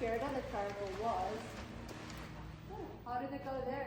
scared of the tarp or was. How did it go there?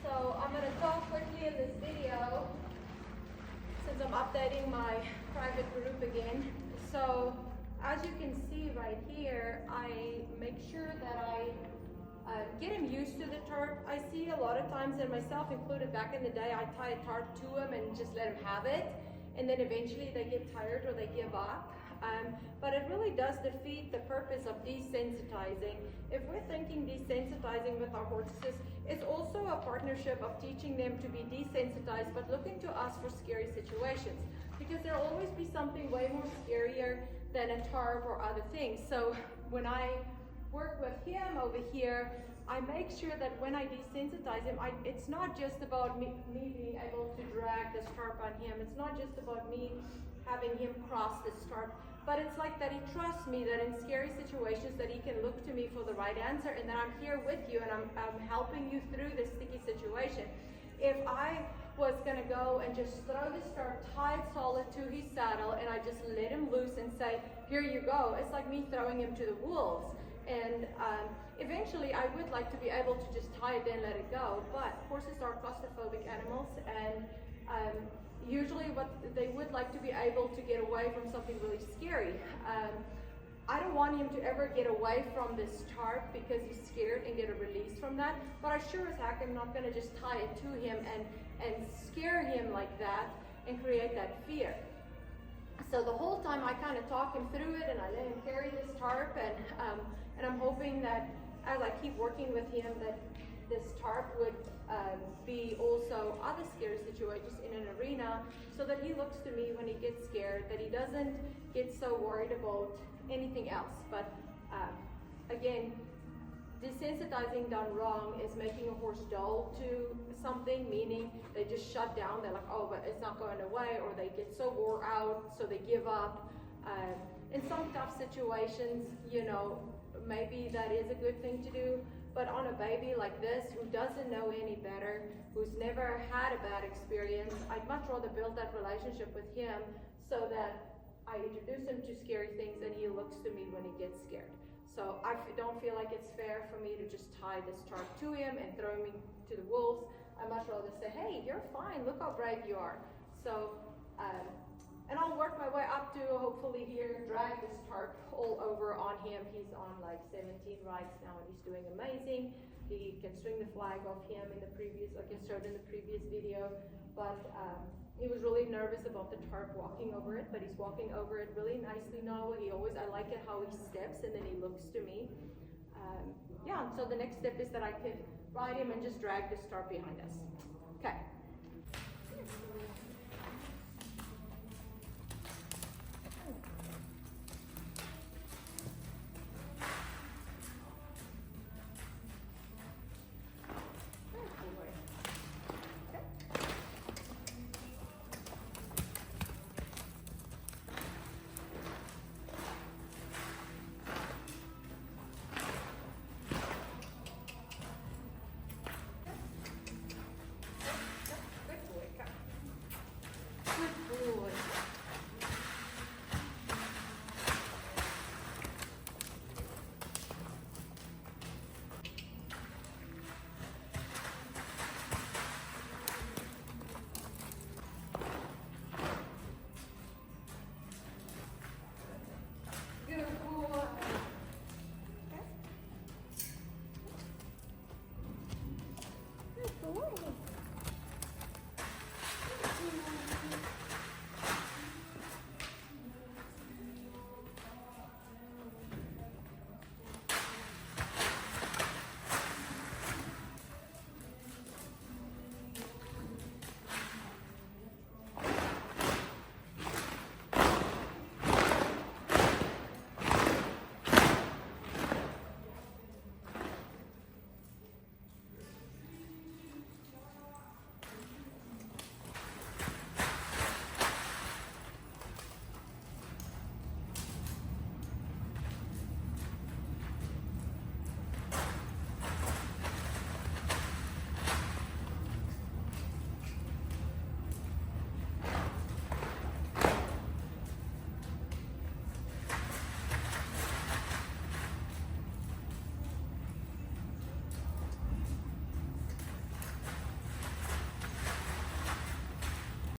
So I'm going to talk quickly in this video since I'm updating my private group again. So as you can see right here, I make sure that I get him used to the tarp. I see a lot of times, and myself included back in the day, I tie a tarp to him and just let him have it. And then eventually they get tired or they give up. But it really does defeat the purpose of desensitizing. If we're thinking desensitizing with our horses, it's also a partnership of teaching them to be desensitized, but looking to us for scary situations. Because there'll always be something way more scarier than a tarp or other things. So when I work with him over here, I make sure that when I desensitize him, it's not just about me being able to drag this tarp on him. It's not just about me having him cross this tarp, but it's like that he trusts me, that in scary situations that he can look to me for the right answer, and that I'm here with you and I'm helping you through this sticky situation. If I was gonna go and just throw this tarp tied solid to his saddle and I just let him loose and say, here you go, it's like me throwing him to the wolves. And eventually I would like to be able to just tie it and let it go, but horses are claustrophobic animals, and usually what they would like to be able to get away from something really scary. I don't want him to ever get away from this tarp because he's scared and get a release from that, but I sure as heck am not going to just tie it to him and scare him like that and create that fear. So the whole time I kind of talk him through it, and I let him carry this tarp, and I'm hoping that as I keep working with him, that this tarp would be also other scary situations in an arena, so that he looks to me when he gets scared, that he doesn't get so worried about anything else. But again, desensitizing done wrong is making a horse dull to something, meaning they just shut down. They're like, oh, but it's not going away, or they get so wore out, so they give up. In some tough situations, you know, maybe that is a good thing to do. But on a baby like this, who doesn't know any better, who's never had a bad experience, I'd much rather build that relationship with him so that I introduce him to scary things and he looks to me when he gets scared. So I don't feel like it's fair for me to just tie this tarp to him and throw him to the wolves. I'd much rather say, hey, you're fine, look how brave you are. So, and I'll work my way up to hopefully here, drag this tarp all over on him. He's on like 17 rides now and he's doing amazing. He can string the flag off him in the previous, like I showed in the previous video, but he was really nervous about the tarp walking over it, but he's walking over it really nicely now. I like it how he steps and then he looks to me. Yeah, so the next step is that I could ride him and just drag this tarp behind us. Okay.